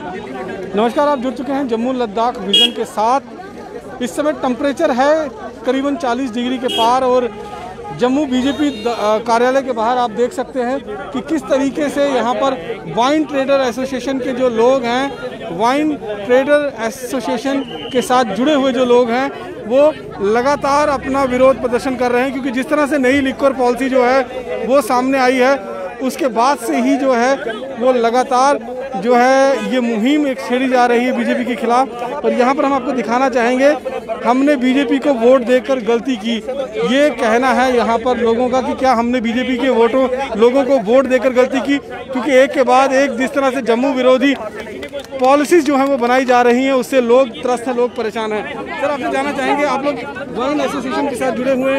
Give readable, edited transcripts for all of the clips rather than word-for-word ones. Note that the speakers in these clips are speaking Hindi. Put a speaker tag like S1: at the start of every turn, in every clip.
S1: नमस्कार, आप जुड़ चुके हैं जम्मू लद्दाख विजन के साथ। इस समय टेम्परेचर है करीबन 40 डिग्री के पार और जम्मू बीजेपी कार्यालय के बाहर आप देख सकते हैं कि किस तरीके से यहाँ पर वाइन ट्रेडर एसोसिएशन के जो लोग हैं, वाइन ट्रेडर एसोसिएशन के साथ जुड़े हुए जो लोग हैं, वो लगातार अपना विरोध प्रदर्शन कर रहे हैं। क्योंकि जिस तरह से नई लिक्वर पॉलिसी जो है वो सामने आई है, उसके बाद से ही जो है वो लगातार जो है ये मुहिम एक छेड़ी जा रही है बीजेपी के खिलाफ। और यहाँ पर हम आपको दिखाना चाहेंगे, हमने बीजेपी को वोट देकर गलती की, ये कहना है यहाँ पर लोगों का कि क्या हमने बीजेपी के लोगों को वोट देकर गलती की। क्योंकि एक के बाद एक जिस तरह से जम्मू विरोधी पॉलिसीज जो है वो बनाई जा रही हैं, उससे लोग त्रस्त हैं, लोग परेशान हैं। सर, आपसे जानना चाहेंगे, आप लोग वाइन एसोसिएशन के साथ जुड़े हुए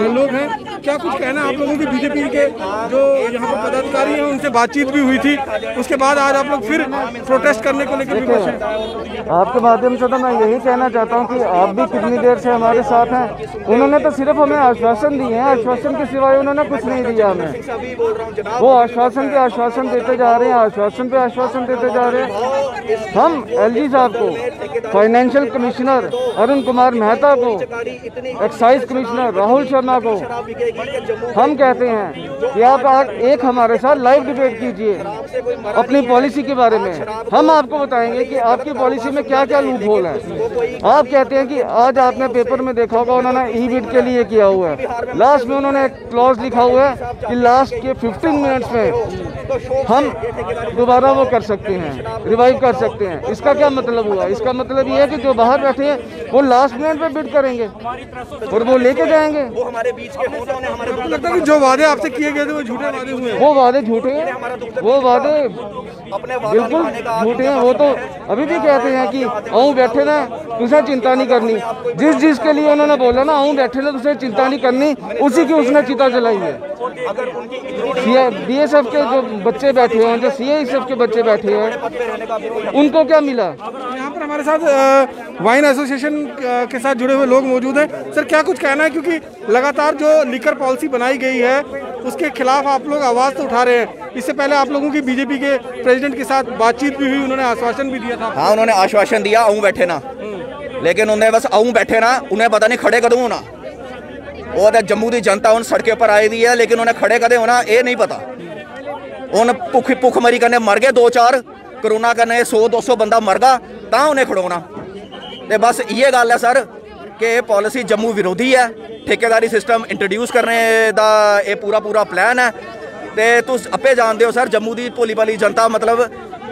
S1: लोग हैं, क्या कुछ कहना है आप लोगों की? बीजेपी के जो यहाँ पर पदाधिकारी हैं उनसे बातचीत भी हुई थी, उसके बाद आज आप लोग फिर प्रोटेस्ट करने को लेकर विवश हैं।
S2: आपके माध्यम से तो मैं यही कहना चाहता हूँ कि आप भी कितनी देर से हमारे साथ हैं। उन्होंने तो सिर्फ हमें आश्वासन दिए हैं, आश्वासन के सिवाय उन्होंने कुछ नहीं दिया हमें। वो आश्वासन पे आश्वासन देते जा रहे हैं, आश्वासन पे आश्वासन देते जा रहे हैं। हम एलजी साहब को, फाइनेंशियल कमिश्नर अरुण कुमार मेहता को, एक्साइज कमिश्नर राहुल शर्मा को हम कहते हैं कि आप आज एक हमारे साथ लाइव डिबेट कीजिए अपनी पॉलिसी के बारे में। हम आपको बताएंगे कि आपकी पॉलिसी में क्या क्या लूप होल है। आप कहते हैं कि आज आपने पेपर में देखा होगा उन्होंने ई बिड के लिए किया हुआ है, लास्ट में उन्होंने एक क्लॉज लिखा हुआ है कि लास्ट के 15 मिनट्स में हम दोबारा वो कर सकते हैं, रिवाइव कर सकते हैं। इसका क्या मतलब हुआ? इसका मतलब ये है कि जो बाहर बैठे हैं वो लास्ट मिनट पे बिड करेंगे और वो लेके जाएंगे।
S3: वो हमारे बीच के होता है, हमारे
S1: लगता है कि जो वादे आपसे किए गए थे वो झूठे वादे हुए हैं।
S2: वो वादे झूठे हैं, वो वादे बिल्कुल झूठे हैं। वो तो अभी भी कहते हैं कि आऊँ बैठे ना तुझे चिंता नहीं करनी। जिस के लिए उन्होंने बोला ना आऊँ बैठे ना तुझे चिंता नहीं करनी, उसी की उसने चिता जलाई है। बीएसएफ के जो बच्चे बैठे हैं, जो सीआईएसएफ के बच्चे बैठे हैं, उनको क्या मिला?
S1: यहाँ पर हमारे साथ वाइन एसोसिएशन के साथ जुड़े हुए लोग मौजूद हैं। सर, क्या कुछ कहना है? क्योंकि लगातार जो लिकर पॉलिसी बनाई गई है उसके खिलाफ आप लोग आवाज़ तो उठा रहे हैं। इससे पहले आप लोगों की बीजेपी के प्रेसिडेंट के साथ बातचीत भी हुई, उन्होंने आश्वासन भी दिया था।
S3: हाँ, उन्होंने आश्वासन दिया आऊँ बैठे ना, लेकिन उन्हें बस आऊँ बैठे ना, उन्हें पता नहीं खड़े कदम होना। और जम्मू की जनता उन सड़कों पर आई हुई है, लेकिन उन्हें खड़े कदे होना ये नहीं पता। उन भुखमरी करने मर गए 2-4, कोरोना करने 100-200 बंदा मर गया, ता उन्हें खड़ोना। तो बस ये गल है सर कि पॉलिसी जम्मू विरोधी है। ठेकेदारी सिस्टम इंट्रोड्यूस करने का ये पूरा प्लान है। तो तुम आपे जानते हो सर, जम्मू की भोली भाली जनता मतलब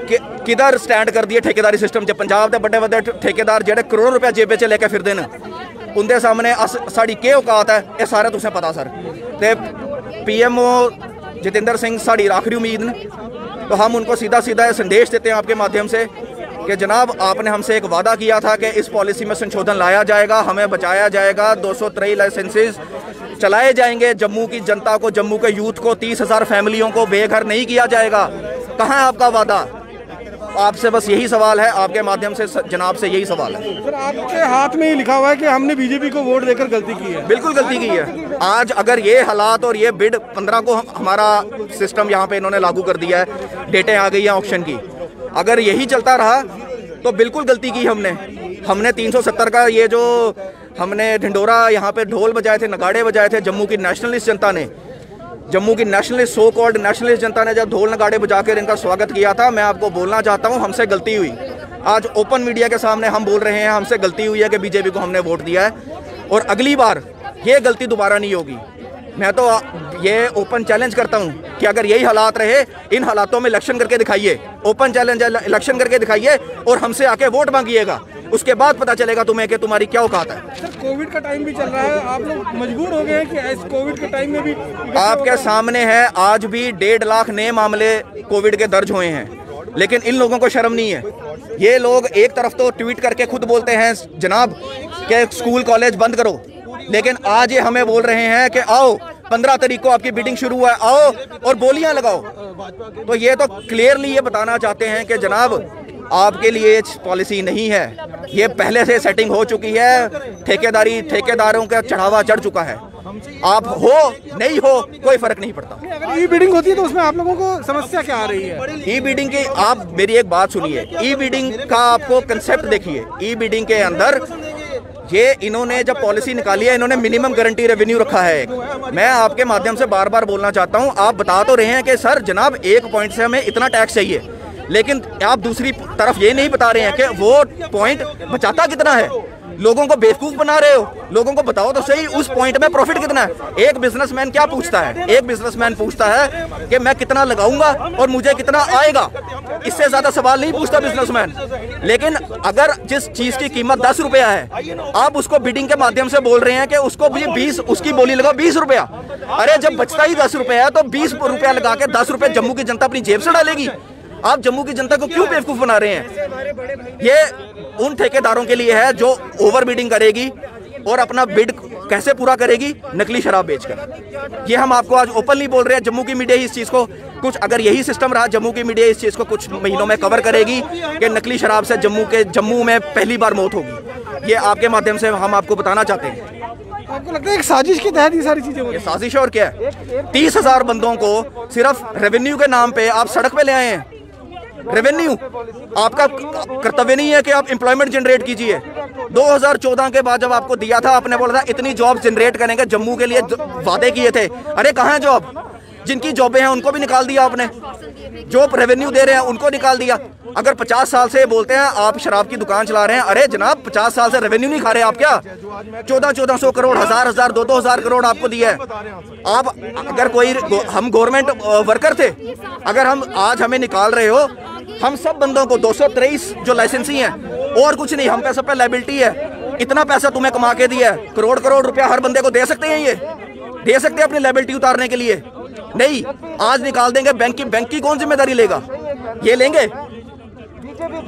S3: कि किधर स्टैंड कर दी है ठेकेदारी सिस्टम च। पंजाब के बड़े बड़े ठेकेदार जोड़े करोड़ों रुपया जेबे च लेके फिरते हैं, उनके सामने साड़ी क्या औकात है ये सारा तुसें पता सर। तो पीएमओ जितेंद्र सिंह साड़ी आखिरी उम्मीद ने, तो हम उनको सीधा सीधा संदेश देते हैं आपके माध्यम से कि जनाब आपने हमसे एक वादा किया था कि इस पॉलिसी में संशोधन लाया जाएगा, हमें बचाया जाएगा, 223 लाइसेंसेस चलाए जाएंगे, जम्मू की जनता को, जम्मू के यूथ को, 30,000 फैमिलियों को बेघर नहीं किया जाएगा। कहाँ है आपका वादा? आपसे बस यही सवाल है, आपके माध्यम से जनाब से यही सवाल है।
S1: सर, आपके हाथ में ही लिखा हुआ है कि हमने बीजेपी को वोट देकर गलती की है।
S3: बिल्कुल गलती की है। आज अगर ये हालात और ये बिड 15 को हमारा सिस्टम यहाँ पे इन्होंने लागू कर दिया है, डेटें आ गई हैं ऑक्शन की, अगर यही चलता रहा तो बिल्कुल गलती की हमने 370 का ये जो हमने ढिंडोरा यहाँ पे ढोल बजाए थे, नगाड़े बजाए थे, जम्मू की नेशनलिस्ट जनता ने, जम्मू की नेशनलिस्ट सो कॉल्ड नेशनलिस्ट जनता ने जब ढोल नगाड़े बजाकर इनका स्वागत किया था, मैं आपको बोलना चाहता हूँ हमसे गलती हुई। आज ओपन मीडिया के सामने हम बोल रहे हैं हमसे गलती हुई है कि बीजेपी को हमने वोट दिया है और अगली बार ये गलती दोबारा नहीं होगी। मैं तो ये ओपन चैलेंज करता हूँ कि अगर यही हालात रहे, इन हालातों में इलेक्शन करके दिखाइए, ओपन चैलेंज है, इलेक्शन करके दिखाइए और हमसे आके वोट मांगिएगा, उसके बाद पता चलेगा तुम्हें कि तुम्हारी क्या औकात है।
S1: सर, कोविड का टाइम भी चल रहा है, आप लोग मजबूर हो गए हैं कि इस कोविड के टाइम में भी
S3: आपके सामने है, आज भी 1.5 लाख नए मामले कोविड के दर्ज हुए हैं, लेकिन इन लोगों को शर्म नहीं है। ये लोग एक तरफ तो ट्वीट करके खुद बोलते हैं जनाब कि स्कूल कॉलेज बंद करो, लेकिन आज ये हमें बोल रहे हैं कि आओ 15 तारीख को आपकी बिडिंग शुरू हुआ है, आओ और बोलियां लगाओ। तो ये तो क्लियरली ये बताना चाहते हैं कि जनाब आपके लिए पॉलिसी नहीं है, ये पहले से सेटिंग हो चुकी है, ठेकेदारों का चढ़ावा चढ़ चुका है। आप हो नहीं हो कोई फर्क नहीं पड़ता।
S1: अगर ई बिडिंग होती है तो उसमें आप लोगों को समस्या क्या आ रही है?
S3: ई बिडिंग की आप मेरी एक बात सुनिए, ई बिडिंग का आपको कंसेप्ट देखिए। ई बिडिंग के अंदर ये इन्होंने जब पॉलिसी निकाली है, इन्होंने मिनिमम गारंटी रेवेन्यू रखा है एक। मैं आपके माध्यम से बार बार बोलना चाहता हूं, आप बता तो रहे हैं कि सर जनाब 1 पॉइंट से हमें इतना टैक्स चाहिए, लेकिन आप दूसरी तरफ ये नहीं बता रहे हैं कि वो पॉइंट बचाता कितना है। लोगों को बेवकूफ बना रहे हो। लोगों को बताओ तो सही उस पॉइंट में प्रॉफिट कितना है। एक बिजनेसमैन क्या पूछता है? एक बिजनेसमैन पूछता है कि मैं कितना लगाऊंगा और मुझे कितना आएगा, इससे ज्यादा सवाल नहीं पूछता बिजनेसमैन। लेकिन अगर जिस चीज की कीमत 10 रुपया है, आप उसको बिडिंग के माध्यम से बोल रहे हैं कि उसको 20, उसकी बोली लगाओ 20 रुपया। अरे जब बचता ही 10 रुपया है तो 20 रुपया लगा के 10 रुपये जम्मू की जनता अपनी जेब से डालेगी। आप जम्मू की जनता को क्यों बेवकूफ बना रहे हैं? ये उन ठेकेदारों के लिए है जो ओवर बिडिंग करेगी और अपना बिड कैसे पूरा करेगी, नकली शराब बेचकर। ये हम आपको आज ओपनली बोल रहे हैं। जम्मू की मीडिया इस चीज को कुछ, अगर यही सिस्टम रहा, जम्मू की मीडिया इस चीज को कुछ महीनों में कवर करेगी कि नकली शराब से जम्मू में पहली बार मौत होगी। ये आपके माध्यम से हम आपको बताना चाहते हैं।
S1: आपको लगता है एक साजिश के तहत ये सारी चीजें हो रही
S3: ये साजिश है और क्या है? 30,000 बंदों को सिर्फ रेवेन्यू के नाम पे आप सड़क पे ले आए हैं। रेवेन्यू आपका कर्तव्य नहीं है कि आप एम्प्लॉयमेंट जनरेट कीजिए। 2014 के बाद जब आपको दिया था, आपने बोला था इतनी जॉब जनरेट करेंगे, जम्मू के लिए वादे किए थे। अरे कहाँ है जॉब? जिनकी जॉबें हैं उनको भी निकाल दिया आपने, जो रेवेन्यू दे रहे हैं उनको निकाल दिया। अगर 50 साल से बोलते हैं आप शराब की दुकान चला रहे हैं, अरे जनाब 50 साल से रेवेन्यू नहीं खा रहे आप क्या? 1400 करोड़, 1000 2,000 करोड़ आपको दिया है। आप अगर कोई, हम गवर्नमेंट वर्कर थे, अगर हम आज हमें निकाल रहे हो, हम सब बंदों को 223 जो लाइसेंसी हैं और कुछ नहीं, हम पे सब पे लायबिलिटी है। इतना पैसा तुम्हें कमा के दिया है, करोड़ रुपया हर बंदे को दे सकते हैं? ये दे सकते हैं अपनी लायबिलिटी उतारने के लिए? नहीं। आज निकाल देंगे, बैंक की कौन जिम्मेदारी लेगा? ये लेंगे?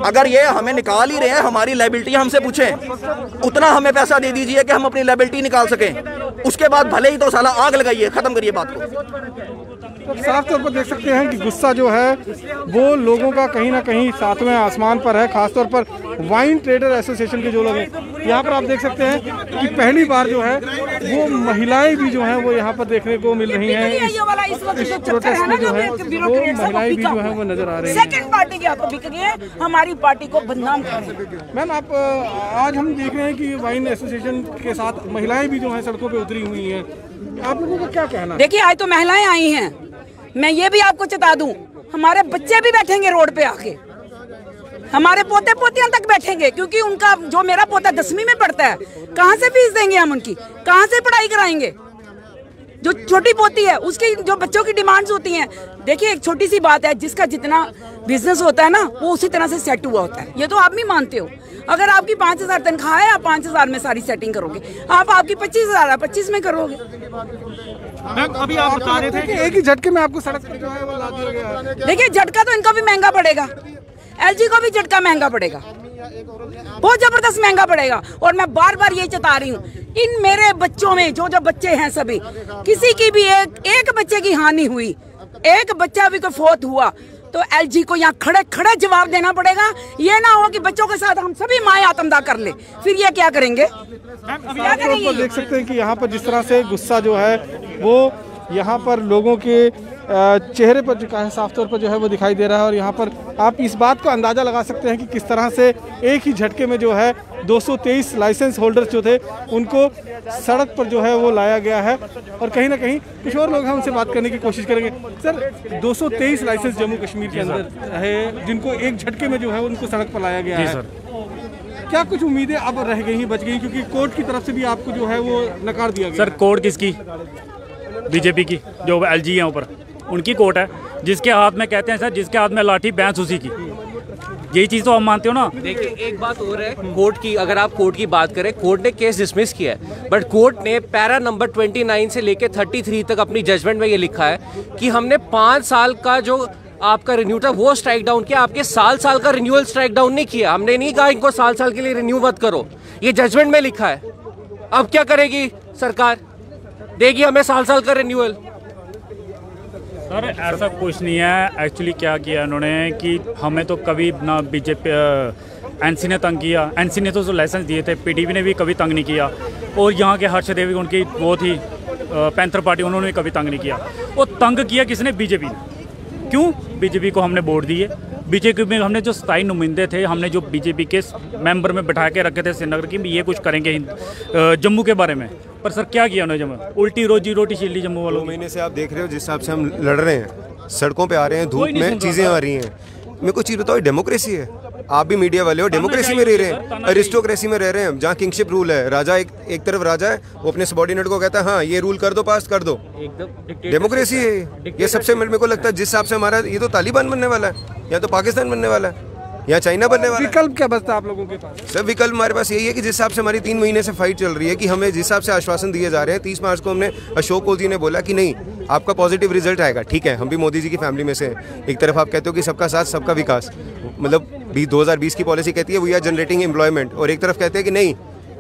S3: अगर ये हमें निकाल ही रहे हैं, हमारी लायबिलिटी हमसे पूछें, उतना हमें पैसा दे दीजिए कि हम अपनी लायबिलिटी निकाल सकें। उसके बाद भले ही तो साला आग लगाइए, खत्म करिए बात को।
S1: तो साफ तौर पर देख सकते हैं कि गुस्सा जो है वो लोगों का कहीं ना कहीं सातवें आसमान पर है। खासतौर पर वाइन ट्रेडर एसोसिएशन के जो लोग हैं, यहाँ पर आप देख सकते हैं कि पहली बार जो है वो महिलाएं भी जो हैं वो यहाँ पर देखने को मिल रही हैं। इस प्रोटेस्ट में जो है वो महिलाएं भी जो है वो नजर आ रही हैं।
S4: सेकंड पार्टी की आप बिक रही है, हमारी पार्टी को बदनाम कर रहे हैं।
S1: मैम, आप आज हम देख रहे हैं कि वाइन एसोसिएशन के साथ महिलाएं भी जो हैं सड़कों पे उतरी हुई हैं। आप लोगों का क्या कहना है?
S4: देखिए, आज तो महिलाएं आई हैं। मैं ये भी आपको चेता दूं, हमारे बच्चे भी बैठेंगे रोड पे आके, हमारे पोते पोतियां तक बैठेंगे, क्योंकि उनका जो मेरा पोता 10वीं में पढ़ता है, कहाँ से फीस देंगे हम उनकी? कहाँ से पढ़ाई कराएंगे? जो छोटी पोती है उसकी जो बच्चों की डिमांड्स होती हैं। देखिए, एक छोटी सी बात है, जिसका जितना बिजनेस होता है ना, वो उसी तरह से सेट हुआ होता है। ये तो आप भी मानते हो। अगर आपकी 5,000 तनख्वाह है, आप 5,000 में सारी सेटिंग करोगे। आपकी 25,000 है, 25 में करोगे।
S1: अभी आप बता रहे थे कि एक ही झटके में आपको सड़क पर जो है वो ला दिया गया है।
S4: देखिए, झटका तो इनको भी महंगा पड़ेगा, एलजी को भी झटका महंगा पड़ेगा, बहुत जबरदस्त महंगा पड़ेगा। और मैं बार बार ये चेता रही हूँ, इन मेरे बच्चों में जो बच्चे हैं सभी, किसी की भी एक बच्चे की हानि हुई, एक बच्चा भी कोई फौत हुआ, तो एलजी को यहाँ खड़े खड़े जवाब देना पड़ेगा। ये ना हो कि बच्चों के साथ हम सभी माएं आत्मदाह कर ले, फिर ये क्या करेंगे? क्या करेंगे?
S1: देख सकते हैं कि यहाँ पर जिस तरह से गुस्सा जो है वो यहाँ पर लोगों के चेहरे पर जो है साफ तौर पर जो है वो दिखाई दे रहा है। और यहाँ पर आप इस बात को अंदाज़ा लगा सकते हैं कि किस तरह से एक ही झटके में जो है 223 लाइसेंस होल्डर्स जो थे उनको सड़क पर जो है वो लाया गया है। और कहीं ना कहीं कुछ और लोग हैं, उनसे बात करने की कोशिश करेंगे। सर, 223 लाइसेंस जम्मू कश्मीर के अंदर है, जिनको एक झटके में जो है उनको सड़क पर लाया गया है। क्या कुछ उम्मीदें अब रह गई, बच गई? क्योंकि कोर्ट की तरफ से भी आपको जो है वो नकार दिया गया।
S5: सर, कोर्ट किसकी? बीजेपी की, जो एलजी है ऊपर, उनकी कोर्ट है। जिसके हाथ में, कहते हैं सर, जिसके हाथ में लाठी भैंस उसी की। यही चीज़ तो हम मानते हो ना।
S6: देखिए, एक बात और है, कोर्ट की, अगर आप कोर्ट की बात करें, कोर्ट ने केस डिसमिस किया है, बट कोर्ट ने पैरा नंबर 29 से लेके 33 तक अपनी जजमेंट में ये लिखा है कि हमने 5 साल का जो आपका रिन्यू था वो स्ट्राइक डाउन किया, आपके साल का रिन्यूअल स्ट्राइक डाउन नहीं किया। हमने नहीं कहा इनको साल के लिए रिन्यू मत करो, ये जजमेंट में लिखा है। अब क्या करेगी सरकार? देगी हमें साल का रिन्यूअल?
S5: सर, ऐसा कुछ नहीं है। एक्चुअली क्या किया उन्होंने कि हमें तो कभी ना बीजेपी एनसी ने तंग किया, एनसी ने तो लाइसेंस दिए थे, पीडीपी ने भी कभी तंग नहीं किया। और यहाँ के हर्षदेव उनकी वो थी पैंथर पार्टी, उन्होंने कभी तंग नहीं किया। वो तंग किया किसने? बीजेपी ने। क्यों? बीजेपी को हमने वोट दिए। बीजेपी में हमने जो 27 नुमाइंदे थे, हमने जो बीजेपी के मेंबर में बैठा के रखे थे श्रीनगर की, ये कुछ करेंगे जम्मू के बारे में, पर सर क्या किया उन्होंने? जम्मू उल्टी रोजी रोटी छीन ली जम्मू वालों।
S7: 2 महीने से आप देख रहे हो जिस हिसाब से हम लड़ रहे हैं, सड़कों पे आ रहे हैं, धूप में चीज़ें आ रही हैं। मेरे को चीज़ बताओ, डेमोक्रेसी है? आप भी मीडिया वाले हो, डेमोक्रेसी में रह रहे हैं, अरिस्टोक्रेसी में रह रहे हैं, जहाँ किंगशिप रूल है। राजा एक तरफ राजा है, वो अपने सबॉर्डिनेट को कहता है हाँ ये रूल कर दो, पास कर दो, डेमोक्रेसी है ये। सबसे मेरे को लगता है जिस हिसाब से हमारा, ये तो तालिबान बनने वाला है, या तो पाकिस्तान बनने वाला है, या चाइना बनने वाला है।
S1: विकल्प क्या बचता है आप लोगों के पास?
S7: सर विकल्प हमारे पास यही है कि जिस हिसाब से हमारी 3 महीने से फाइट चल रही है, कि हमें जिस हिसाब से आश्वासन दिए जा रहे हैं, 30 मार्च को हमने अशोक कोल जी ने बोला कि नहीं आपका पॉजिटिव रिजल्ट आएगा। ठीक है, हम भी मोदी जी की फैमिली में से हैं। एक तरफ आप कहते हो कि सबका साथ सबका विकास, मतलब 2020 की पॉलिसी कहती है वी आर जनरेटिंग एम्प्लॉयमेंट, और एक तरफ कहते हैं कि नहीं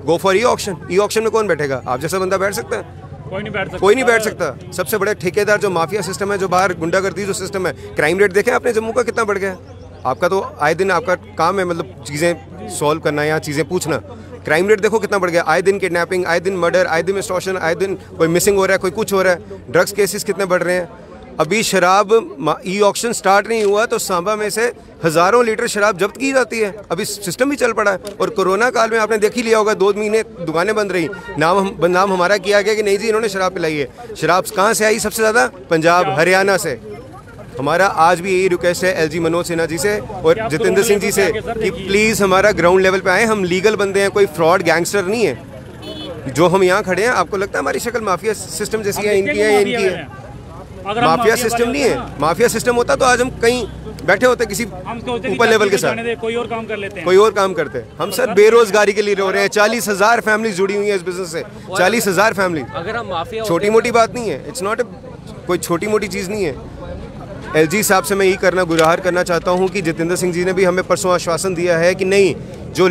S7: go for e auction. E auction में कौन बैठेगा? आप जैसा बंदा बैठ सकता है?
S5: कोई नहीं बैठ सकता।
S7: कोई नहीं बैठ सकता। सबसे बड़े ठेकेदार जो माफिया सिस्टम है, जो बाहर गुंडागर्दी जो सिस्टम है, क्राइम रेट देखें आपने जम्मू का कितना बढ़ गया। आपका तो आए दिन आपका काम है मतलब चीज़ें सॉल्व करना या चीज़ें पूछना। क्राइम रेट देखो कितना बढ़ गया। आए दिन किडनैपिंग, आए दिन मर्डर, आए दिन एक्सटॉर्शन, आए दिन कोई मिसिंग हो रहा है, कोई कुछ हो रहा है। ड्रग्स केसेस कितने बढ़ रहे हैं। अभी शराब ई ऑक्शन स्टार्ट नहीं हुआ तो सांबा में से हज़ारों लीटर शराब जब्त की जाती है। अभी सिस्टम भी चल पड़ा है। और कोरोना काल में आपने देख ही लिया होगा, 2 महीने दुकानें बंद रही, नाम हमारा किया गया कि नहीं जी इन्होंने शराब पिलाई है। शराब कहाँ से आई सबसे ज़्यादा? पंजाब, हरियाणा से। हमारा आज भी यही रिक्वेस्ट है एलजी मनोज सिन्हा जी से और जितेंद्र सिंह जी से कि प्लीज़ हमारा ग्राउंड लेवल पे आए। हम लीगल बंदे हैं, कोई फ्रॉड गैंगस्टर नहीं है। जो हम यहाँ खड़े हैं, आपको लगता है हमारी शक्ल माफिया सिस्टम जैसी है? इनकी है, इनकी है। माफिया सिस्टम नहीं है। माफिया सिस्टम होता तो आज हम कहीं बैठे होते किसी ऊपर लेवल के साथ,
S5: कोई और काम कर लेते हैं,
S7: कोई और काम करते। हम सर बेरोजगारी के लिए रो रहे हैं। 40,000 फैमिलीज जुड़ी हुई है इस बिजनेस से। 40,000 फैमिली,
S6: अगर हम माफिया
S7: छोटी मोटी बात नहीं है। इट्स नॉट कोई छोटी मोटी चीज़ नहीं है। एलजी साहब से मैं यही गुजारिश करना चाहता हूँ कि जितेंद्र सिंह जी ने भी हमें परसों आश्वासन दिया है कि नहीं, जो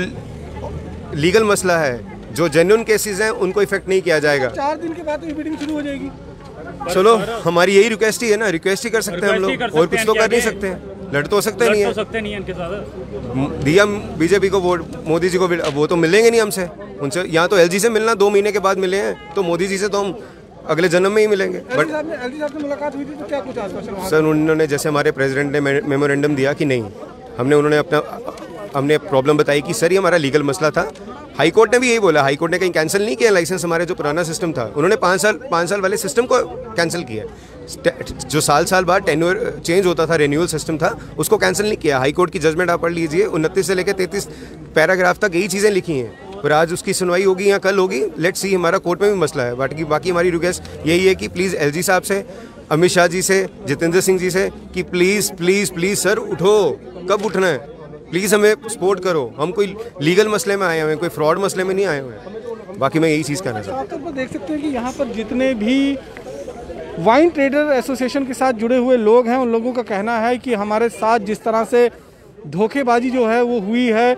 S7: लीगल मसला है, जो जेन्युइन केसेस हैं, उनको इफेक्ट नहीं किया जाएगा।
S1: 4 दिन के बाद मीटिंग शुरू हो जाएगी।
S7: चलो हमारी यही रिक्वेस्ट ही है ना, रिक्वेस्ट ही कर सकते हैं हम लोग, और कुछ तो कर नहीं सकते हैं। लड़ तो सकते नहीं है
S5: इनके साथ।
S7: दिया बीजेपी को वोट, मोदी जी को वो तो मिलेंगे नहीं हमसे। उनसे यहाँ तो एलजी से मिलना 2 महीने के बाद मिले हैं, तो मोदी जी से तो हम अगले जन्म में ही मिलेंगे। बट
S1: एलजी साहब से मुलाकात हुई थी तो क्या कुछ आश्वासन?
S7: सर उन्होंने, जैसे हमारे प्रेसिडेंट ने मेमोरेंडम दिया कि नहीं, हमने प्रॉब्लम बताई कि सर ये हमारा लीगल मसला था। हाई कोर्ट ने भी यही बोला, हाई कोर्ट ने कहीं कैंसिल नहीं किया लाइसेंस। हमारे जो पुराना सिस्टम था, उन्होंने 5 साल वाले सिस्टम को कैंसिल किया। जो साल बाद टेन्योर चेंज होता था, रेन्यूअल सिस्टम था, उसको कैंसिल नहीं किया। हाई कोर्ट की जजमेंट आप पढ़ लीजिए, 29 से लेकर 33 पैराग्राफ तक यही चीज़ें लिखी हैं। और आज उसकी सुनवाई होगी या कल होगी, लेट्स सी। हमारा कोर्ट में भी मसला है। बाकी हमारी रिक्वेस्ट यही है कि प्लीज़ एलजी साहब से, अमित शाह जी से, जितेंद्र सिंह जी से कि प्लीज़ प्लीज़ प्लीज़ सर उठो। कब उठना है? प्लीज़ हमें सपोर्ट करो। हम कोई लीगल मसले में आए हुए हैं, कोई फ्रॉड मसले में नहीं आए हुए हैं। बाकी मैं यही चीज़ कहना चाहता हूँ।
S1: आप देख सकते हैं कि यहाँ पर जितने भी वाइन ट्रेडर एसोसिएशन के साथ जुड़े हुए लोग हैं, उन लोगों का कहना है कि हमारे साथ जिस तरह से धोखेबाजी जो है वो हुई है,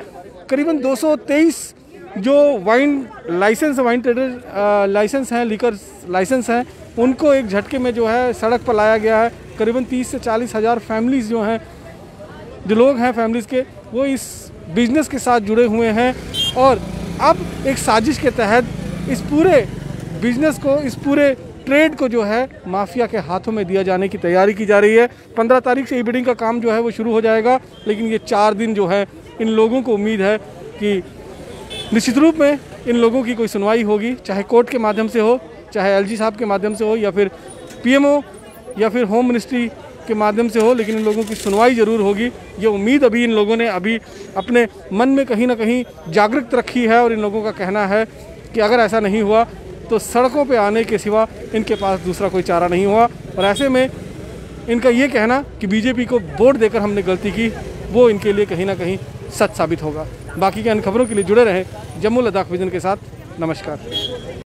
S1: करीबन 223 जो wine license, wine trader license हैं, लीकर लाइसेंस हैं, उनको एक झटके में जो है सड़क पर लाया गया है। करीबन 30 से 40 हज़ार फैमिलीज़ जो हैं, जो लोग हैं फैमिलीज़ के, वो इस बिज़नेस के साथ जुड़े हुए हैं। और अब एक साजिश के तहत इस पूरे बिज़नेस को, इस पूरे ट्रेड को जो है माफिया के हाथों में दिया जाने की तैयारी की जा रही है। 15 तारीख से ई बिडिंग का काम जो है वो शुरू हो जाएगा, लेकिन ये 4 दिन जो है इन लोगों को उम्मीद है कि निश्चित रूप में इन लोगों की कोई सुनवाई होगी, चाहे कोर्ट के माध्यम से हो, चाहे एलजी साहब के माध्यम से हो, या फिर पीएमओ या फिर होम मिनिस्ट्री के माध्यम से हो, लेकिन इन लोगों की सुनवाई ज़रूर होगी। ये उम्मीद अभी इन लोगों ने अभी अपने मन में कहीं ना कहीं जागृत रखी है। और इन लोगों का कहना है कि अगर ऐसा नहीं हुआ तो सड़कों पे आने के सिवा इनके पास दूसरा कोई चारा नहीं हुआ। और ऐसे में इनका ये कहना कि बीजेपी को वोट देकर हमने गलती की, वो इनके लिए कहीं ना कहीं सच साबित होगा। बाकी के अन्य खबरों के लिए जुड़े रहें जम्मू लद्दाख विजन के साथ। नमस्कार।